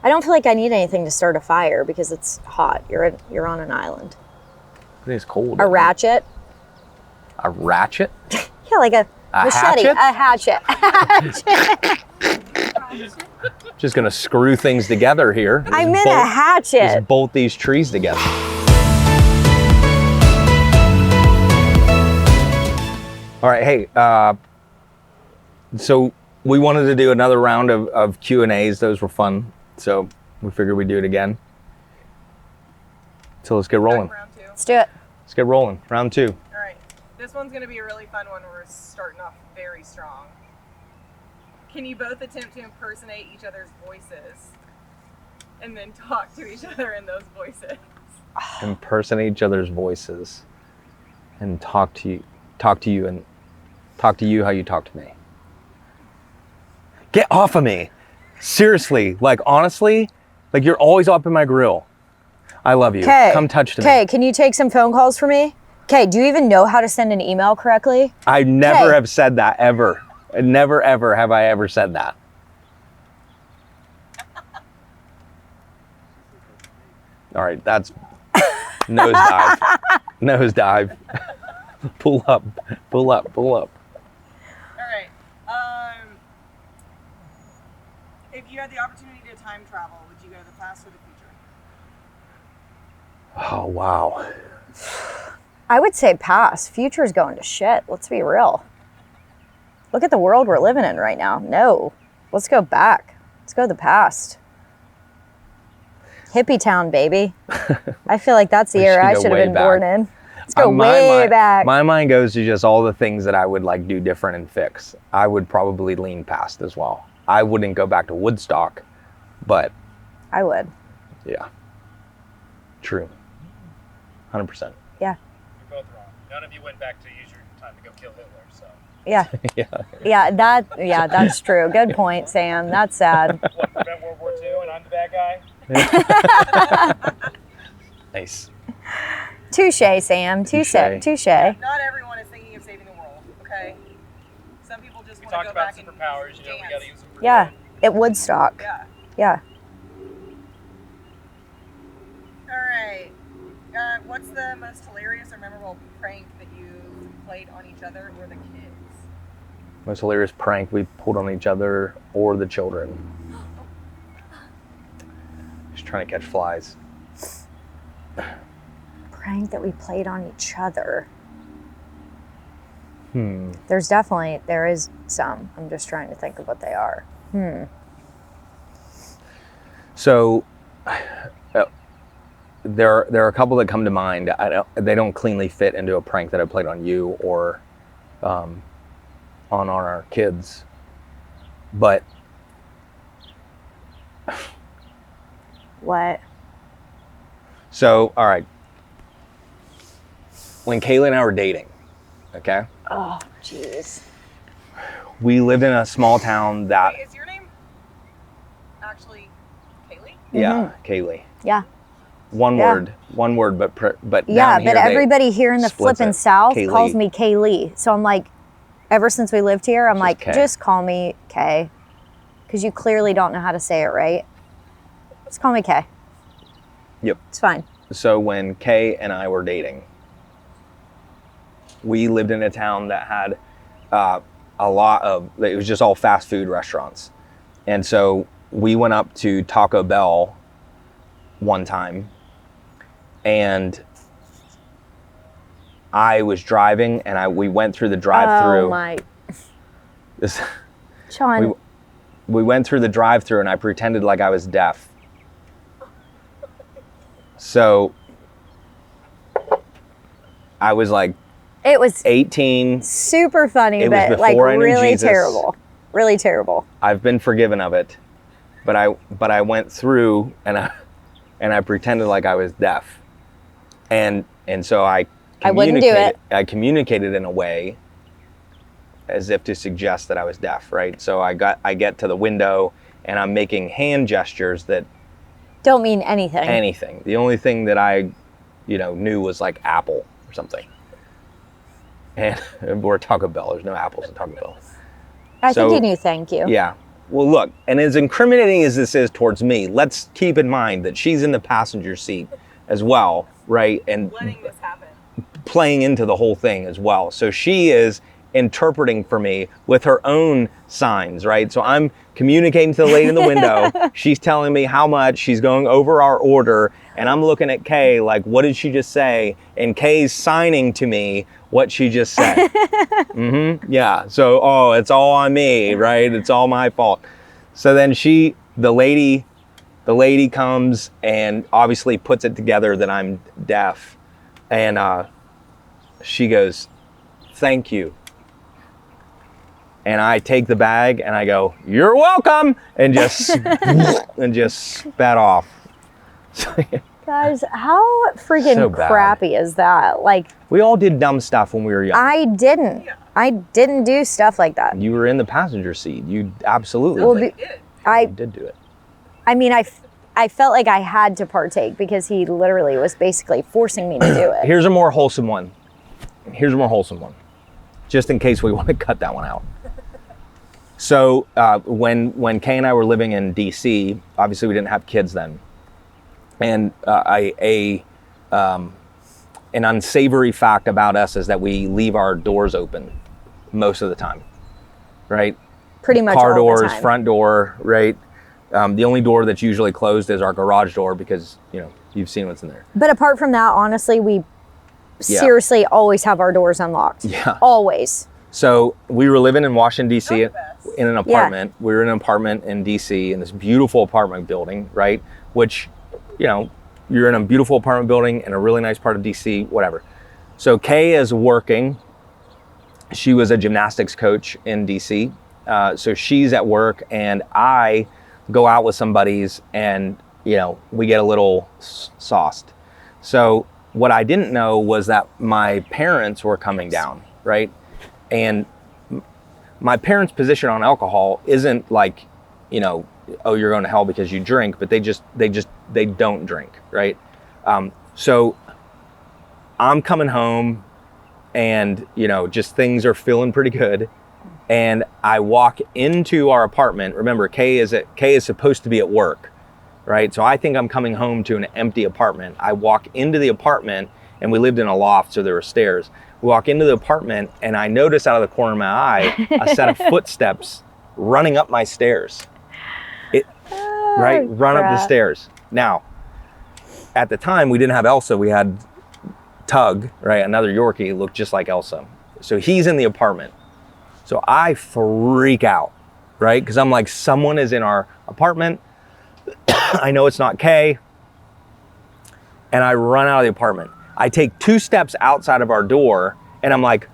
I don't feel like I need anything to start a fire because it's hot. You're on an island. It is cold. A ratchet. A ratchet? Yeah, like a machete. Hatchet? A hatchet. Just gonna screw things together here. I meant a hatchet. Just bolt these trees together. All right, hey, so we wanted to do another round of Q&As. Those were fun, so we figured we'd do it again. So let's get rolling. Round two. Let's do it. Let's get rolling. Round 2. All right. This one's going to be a really fun one. We're starting off very strong. Can you both attempt to impersonate each other's voices and then talk to each other in those voices? Impersonate each other's voices and talk to you how you talk to me. Get off of me. Seriously, like honestly, like you're always up in my grill. I love you. Okay. Come touch to me. Okay, can you take some phone calls for me? Okay, do you even know how to send an email correctly? I never Okay. have said that ever. Never ever have I ever said that. All right, that's nosedive. Nosedive. Pull up, pull up, pull up. All right. If you had the opportunity to time travel, would you go to the past or the future? Oh, wow. I would say pass. Future's going to shit. Let's be real. Look at the world we're living in right now. No. Let's go back. Let's go to the past. Hippie town, baby. I feel like that's the We era should I go should have way been back. born in. Let's go My way mind- back. My mind goes to just all the things that I would like do different and fix. I would probably lean past as well. I wouldn't go back to Woodstock, but I would. yeah. True. 100%. Yeah. You're both wrong. None of you went back to use your time to go kill Hitler, so. Yeah. Yeah. Yeah, that's true. Good point, Sam. That's sad. What, prevent World War II and I'm the bad guy? Nice. Touche, Sam. Touche. Touche. Touche. Not everyone is thinking of saving the world, okay? Some people just We want to talked go about back and superpowers, you know, we dance. gotta use them for Yeah. good. At Woodstock. Yeah. Yeah. All right. What's the most hilarious or memorable prank that you played on each other or the kids? Most hilarious prank we pulled on each other or the children. Just trying to catch flies. Prank that we played on each other. Hmm. There is some. I'm just trying to think of what they are. So there are a couple that come to mind. They don't cleanly fit into a prank that I played on you or on our kids. But What? so, all right. When Kayla and I were dating, okay, Oh, jeez. we lived in a small town that, Wait, is your name actually Kaylee? yeah, Kaylee. Yeah. One Yeah. word, but Yeah, down here but they everybody here in the splits flippin' it. South Kaylee. calls me Kaylee. So I'm like, ever since we lived here, I'm Just like, Kay. just call me Kay. Because you clearly don't know how to say it right. Just call me Kay. Yep. It's fine. So when Kay and I were dating, we lived in a town that had a lot of, it was just all fast food restaurants. And so we went up to Taco Bell one time and I was driving and we went through the drive-through. Oh my. This, Sean, we went through the drive-through and I pretended like I was deaf. So I was like it was 18. super funny, It was but like before I knew really Jesus. terrible. Really terrible. I've been forgiven of it, but I went through and I pretended like I was deaf, and so I wouldn't do it. I communicated in a way as if to suggest that I was deaf, right? So I get to the window and I'm making hand gestures that Don't mean anything. anything. The only thing that I, knew was like apple or something. And we're Taco Bell. There's no apples in Taco Bell. I So- think you knew thank you. Yeah. well, look, and as incriminating as this is towards me, let's keep in mind that she's in the passenger seat as well, right? And Letting this happen. playing into the whole thing as well. So she is interpreting for me with her own signs, right? So I'm communicating to the lady in the window. She's telling me how much, she's going over our order, and I'm looking at Kay like, what did she just say? And Kay's signing to me what she just said. Yeah. So, oh, it's all on me, right? It's all my fault. So then the lady comes and obviously puts it together that I'm deaf. And she goes, "Thank you." And I take the bag and I go, "You're welcome," and just spat off. Guys, how freaking So bad. crappy is that? Like, We all did dumb stuff when we were young. I didn't. Yeah. I didn't do stuff like that. You were in the passenger seat. You absolutely Well, did. Did. I did do it. I mean, I felt like I had to partake because he literally was basically forcing me to do it. Here's a more wholesome one. Just in case we want to cut that one out. So when Kay and I were living in DC, obviously we didn't have kids then. And an unsavory fact about us is that we leave our doors open most of the time, right? Pretty much Car all doors, the time. front door, right? The only door that's usually closed is our garage door because, you've seen what's in there. But apart from that, honestly, we seriously always have our doors unlocked. Yeah. Always. So we were living in Washington, D.C. Not the best. in an apartment. We were in an apartment in D.C. in this beautiful apartment building, right? Which, you're in a beautiful apartment building in a really nice part of D.C., whatever. So Kay is working. She was a gymnastics coach in D.C. So she's at work and I go out with some buddies and, we get a little sauced. So what I didn't know was that my parents were coming down, right? And my parents' position on alcohol isn't like, oh, you're going to hell because you drink, but they don't drink, right? So I'm coming home and, just things are feeling pretty good. And I walk into our apartment. Remember, Kay is supposed to be at work, right? So I think I'm coming home to an empty apartment. I walk into the apartment and we lived in a loft, so there were stairs. We walk into the apartment and I notice out of the corner of my eye, a set of footsteps running up my stairs. Run up the stairs. Now, at the time we didn't have Elsa, we had Tug, right? Another Yorkie, looked just like Elsa. So he's in the apartment. So I freak out, right? Because I'm like, someone is in our apartment. I know it's not Kay. And I run out of the apartment. I take 2 steps outside of our door and I'm like,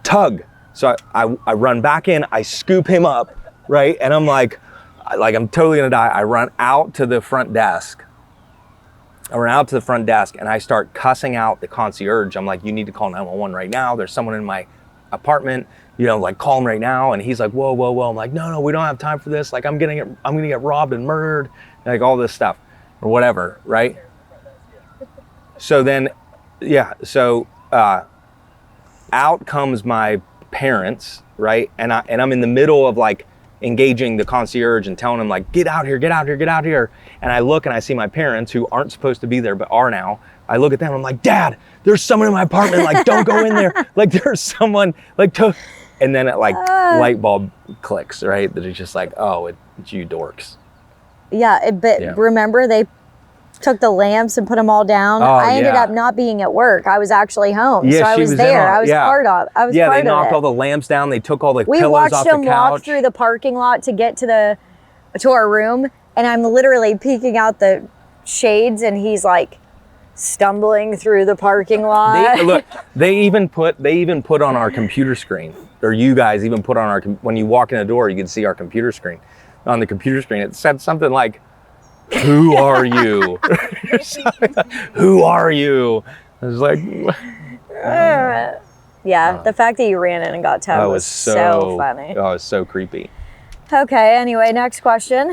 Tug. So I run back in, I scoop him up, right? And I'm like I'm totally gonna die. I run out to the front desk. And I start cussing out the concierge. I'm like, you need to call 911 right now. There's someone in my apartment, call him right now. And he's like, whoa. I'm like, no, we don't have time for this. Like, I'm gonna get robbed and murdered, like all this stuff or whatever, right? So then, out comes my parents, right? And I'm in the middle of like engaging the concierge and telling him like, get out here. And I look and I see my parents who aren't supposed to be there, but are now. I look at them, I'm like, Dad, there's someone in my apartment. Like, don't go in there. Like, there's someone and then it light bulb clicks, right? That it's just like, oh, it's you dorks. Yeah, but remember they took the lamps and put them all down. I ended up not being at work. I was actually home. Yeah, so I was there. I was part of it. They knocked all the lamps down. They took all the we pillows off the couch. We watched him walk through the parking lot to get to our room, and I'm literally peeking out the shades, and he's like stumbling through the parking lot. They even put on our computer screen, or you guys even put on when you walk in the door, you can see our computer screen. On the computer screen, it said something like, who are you? Who are you? I was like, the fact that you ran in and got tagged was so funny. Oh, it was so creepy. Okay, anyway, next question.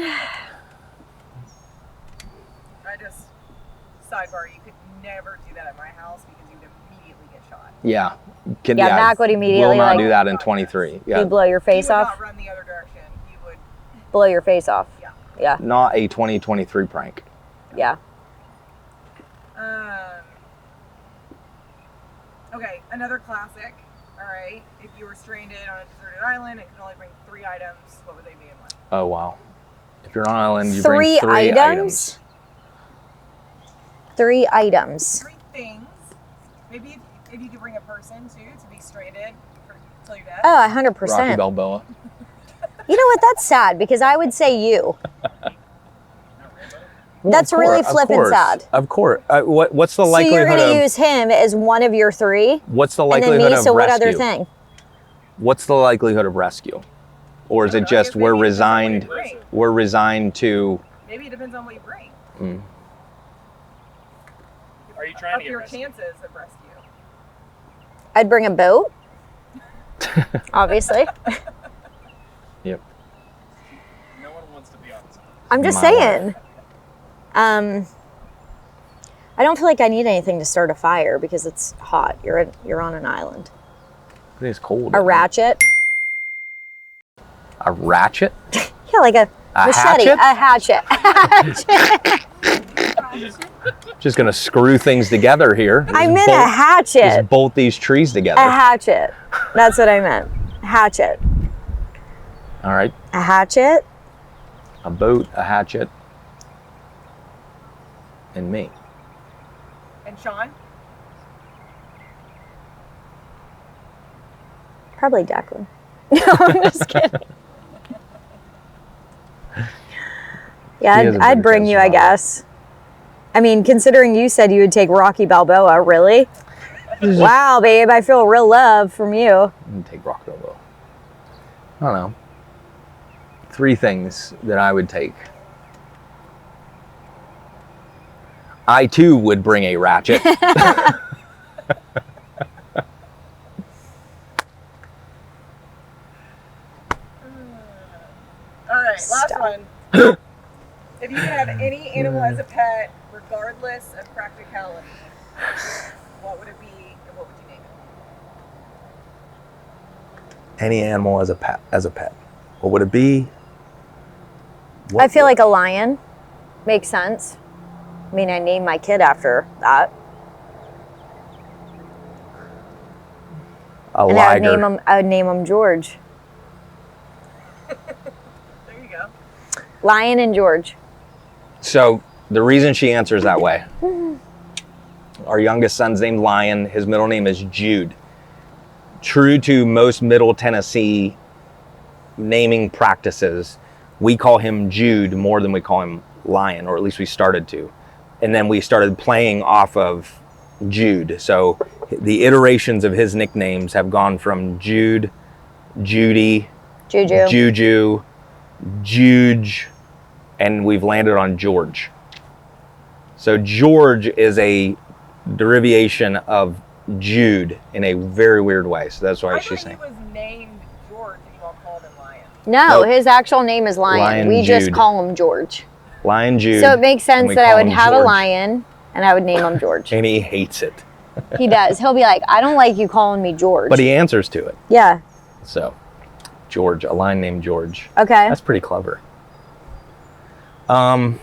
Sidebar, you could never do that at my house because you would immediately get shot. Yeah. Mac would immediately will not do that in 23. Yeah. You blow your face He would off. not run the other direction. blow your face off. Yeah. Yeah. Not a 2023 prank. Yeah. Okay, another classic. All right. If you were stranded on a deserted island and could only bring 3 items, what would they be and what? Oh, wow. If you're on an island, you Three bring 3 items? items. 3 items. 3 things. Maybe if you could bring a person too to be stranded till you're dead. Oh, 100%. Rocky Balboa. You know what? That's sad because I would say you. Well, That's of really course, flippin' sad. Of course. What's the So you're likelihood going to of use him as one of your 3, what's the and then likelihood me. of So what rescue? other thing? What's the likelihood of rescue? Or is I it don't know, I just guess we're maybe it depends on what you resigned bring. we're resigned to Maybe it depends on what you bring. Are you trying Up to get your rescued? chances of rescue. I'd bring a boat. Obviously. Yep. No one wants to be on this. I'm just My saying. I don't feel like I need anything to start a fire because it's hot. You're on an island. It is cold. A ratchet. A ratchet? Yeah, like a machete. hatchet? A hatchet. Just gonna screw things together here. I meant a hatchet. Just bolt these trees together. A hatchet. That's what I meant. Hatchet. All right. A hatchet. A boat, a hatchet, and me. And Sean? Probably Declan. No, I'm just kidding. Yeah, He has a I'd better bring chance you, of I survival. guess. I mean, considering you said you would take Rocky Balboa, really? Wow, babe, I feel real love from you. I'm gonna take Rock Balboa. I don't know. 3 things that I would take. I too would bring a ratchet. All right, last Stop. one. If you could have any animal as a pet, regardless of practicality, what would it be and what would you name it? Any animal as a pet. What would it be? I feel like a lion makes sense. I mean, I named my kid after that. a And liger. I would name him George. There you go. Lion and George. So the reason she answers that way, our youngest son's named Lion. His middle name is Jude. True to most Middle Tennessee naming practices, we call him Jude more than we call him Lion, or at least we started to. And then we started playing off of Jude. So the iterations of his nicknames have gone from Jude, Judy, Juju. Juju, Juge, and we've landed on George. So George is a derivation of Jude in a very weird way. So that's why I she's thought he saying. was named George and you all called him Lion. No, Nope. his actual name is Lion. Lion We just Jude. call him George. Lion Jude. So it makes and sense we that I call would him have a George. lion and I would name him George. And he hates it. He does. He'll be like, I don't like you calling me George. But he answers to it. Yeah. So George, a lion named George. Okay. That's pretty clever. I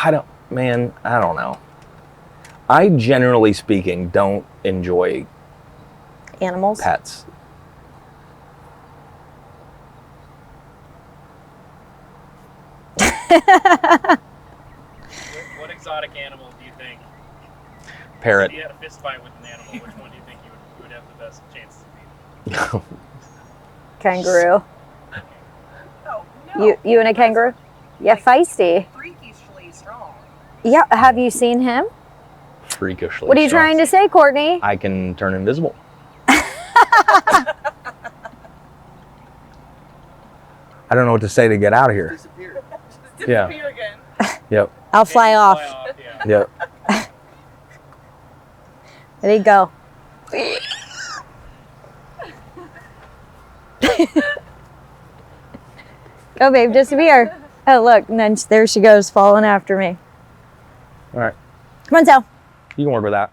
don't know. I generally speaking don't enjoy Animals. pets. What exotic animal do you think? Parrot. If you had a fist fight with an animal, which one do you think you would have the best chance to beat? Kangaroo. Oh, no. You and a kangaroo? Yeah, feisty. Freakishly strong. Yeah. Have you seen him? Freakishly. What are you strong. trying to say, Courtney? I can turn invisible. I don't know what to say to get out of here. Disappear Yeah. again. Yep. I'll fly off. Yeah. Yep. There you go. Go, babe, disappear. Oh, look, and then there she goes, falling after me. All right. Come on, Sal. You can work with that.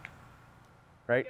Right?